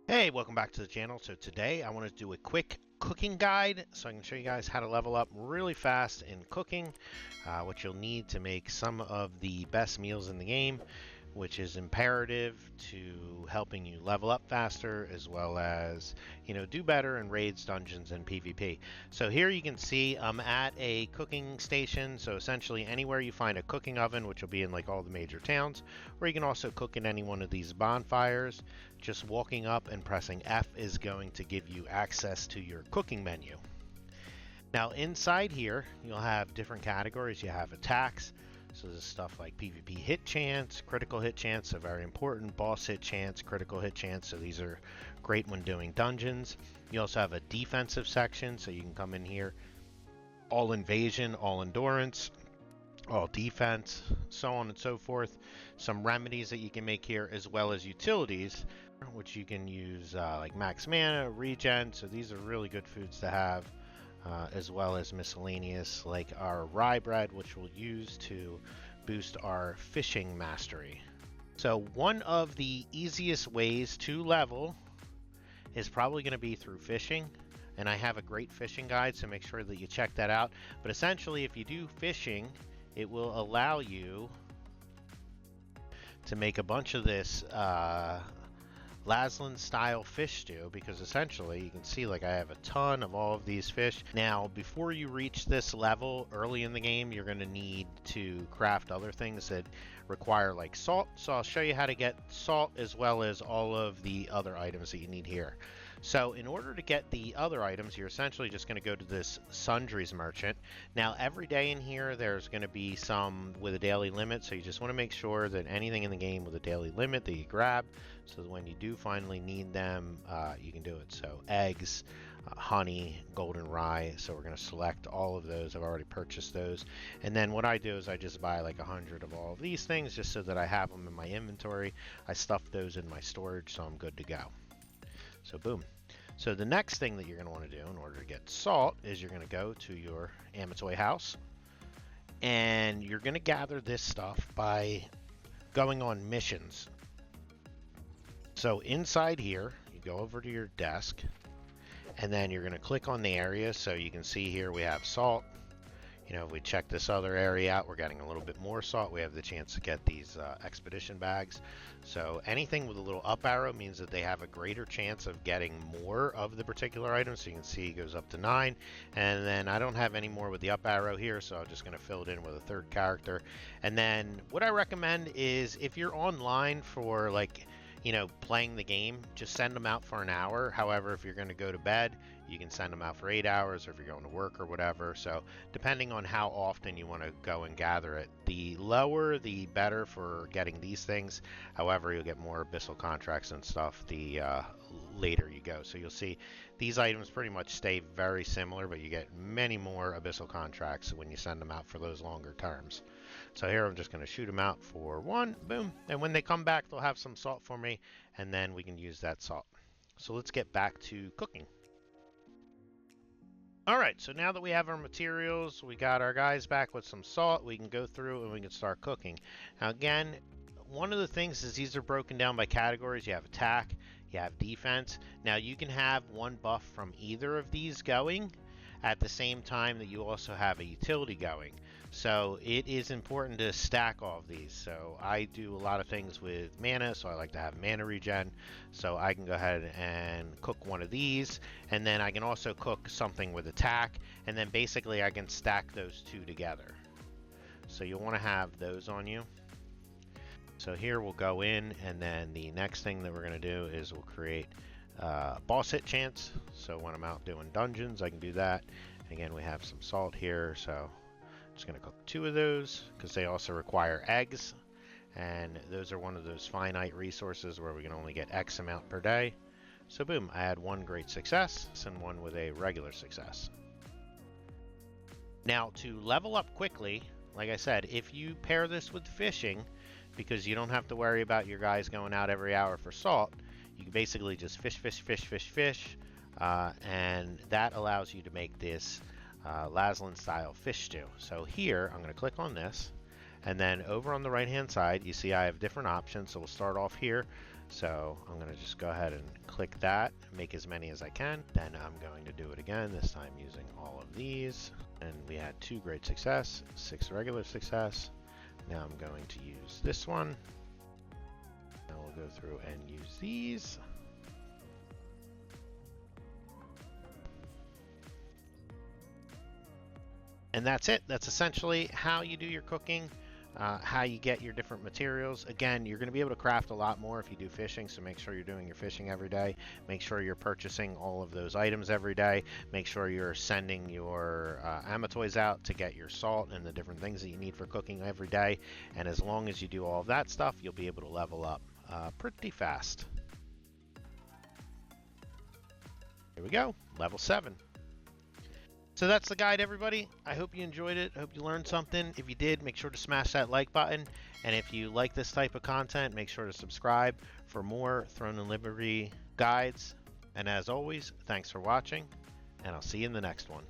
Hey, welcome back to the channel. So today I want to do a quick cooking guide so I can show you guys how to level up really fast in cooking, what you'll need to make some of the best meals in the game, which is imperative to helping you level up faster as well as, do better in raids, dungeons, and PvP. So here you can see I'm at a cooking station. So essentially anywhere you find a cooking oven, which will be in like all the major towns, or you can also cook in any one of these bonfires. Just walking up and pressing F is going to give you access to your cooking menu. Now inside here, you'll have different categories. You have attacks, so this is stuff like PvP hit chance, critical hit chance, so very important, boss hit chance, critical hit chance, so these are great when doing dungeons. You also have a defensive section, so you can come in here, all invasion, all endurance, all defense, so on and so forth. Some remedies that you can make here, as well as utilities, which you can use like max mana, regen, so these are really good foods to have, as well as miscellaneous like our rye bread, which we'll use to boost our fishing mastery. So one of the easiest ways to level is probably going to be through fishing, and I have a great fishing guide, so make sure that you check that out. But essentially, if you do fishing, it will allow you to make a bunch of this Laslan style fish stew, because essentially you can see like I have a ton of all of these fish. Now before you reach this level early in the game, you're going to need to craft other things that require like salt, so I'll show you how to get salt as well as all of the other items that you need here. So in order to get the other items, you're essentially just going to go to this sundries merchant. Now every day in here there's going to be some with a daily limit, so you just want to make sure that anything in the game with a daily limit that you grab, so that when you do finally need them, you can do it. So eggs, honey, golden rye, so we're going to select all of those. I've already purchased those, and then what I do is I just buy like 100 of all of these things just so that I have them in my inventory. I stuff those in my storage, so I'm good to go. So boom. So the next thing that you're going to want to do in order to get salt is you're going to go to your Amatoi house, and you're going to gather this stuff by going on missions. So inside here, you go over to your desk, and then you're going to click on the area. So you can see here we have salt. If we check this other area out, we're getting a little bit more salt. We have the chance to get these expedition bags. So anything with a little up arrow means that they have a greater chance of getting more of the particular item. So you can see it goes up to 9. And then I don't have any more with the up arrow here, so I'm just going to fill it in with a third character. And then what I recommend is if you're online for like, playing the game, just send them out for an hour. However, if you're going to go to bed, you can send them out for 8 hours, or if you're going to work or whatever. So depending on how often you want to go and gather it, the lower the better for getting these things. However, you'll get more abyssal contracts and stuff the later you go. So you'll see these items pretty much stay very similar, but you get many more abyssal contracts when you send them out for those longer terms. So here I'm just going to shoot them out for 1, boom, and when they come back they'll have some salt for me, and then we can use that salt. So let's get back to cooking. Alright, so now that we have our materials, we got our guys back with some salt, we can go through and we can start cooking. Now again, one of the things is these are broken down by categories. You have attack, you have defense. Now you can have one buff from either of these going at the same time that you also have a utility going. So it is important to stack all of these. So I do a lot of things with mana, so I like to have mana regen. So I can go ahead and cook one of these, and then I can also cook something with attack, and then basically I can stack those two together. So you'll want to have those on you. So here we'll go in, and then the next thing that we're going to do is we'll create boss hit chance. So when I'm out doing dungeons, I can do that. And again, we have some salt here, so I'm just going to cook 2 of those because they also require eggs, and those are one of those finite resources where we can only get X amount per day. So boom, I had 1 great success and 1 with a regular success. Now to level up quickly, like I said, if you pair this with fishing, because you don't have to worry about your guys going out every hour for salt, you can basically just fish, and that allows you to make this Laslan style fish stew. So here, I'm going to click on this, and then over on the right hand side, you see I have different options. So we'll start off here. So I'm going to just go ahead and click that, make as many as I can. Then I'm going to do it again, this time using all of these. And we had 2 great success, 6 regular success. Now I'm going to use this one. Now we'll go through and use these. And that's it. That's essentially how you do your cooking, how you get your different materials. Again, you're going to be able to craft a lot more if you do fishing, so make sure you're doing your fishing every day. Make sure you're purchasing all of those items every day. Make sure you're sending your Amatois out to get your salt and the different things that you need for cooking every day. And as long as you do all of that stuff, you'll be able to level up pretty fast. Here we go, level 7. So that's the guide, everybody. I hope you enjoyed it. I hope you learned something. If you did, make sure to smash that like button. And if you like this type of content, make sure to subscribe for more Throne and Liberty guides. And as always, thanks for watching, and I'll see you in the next one.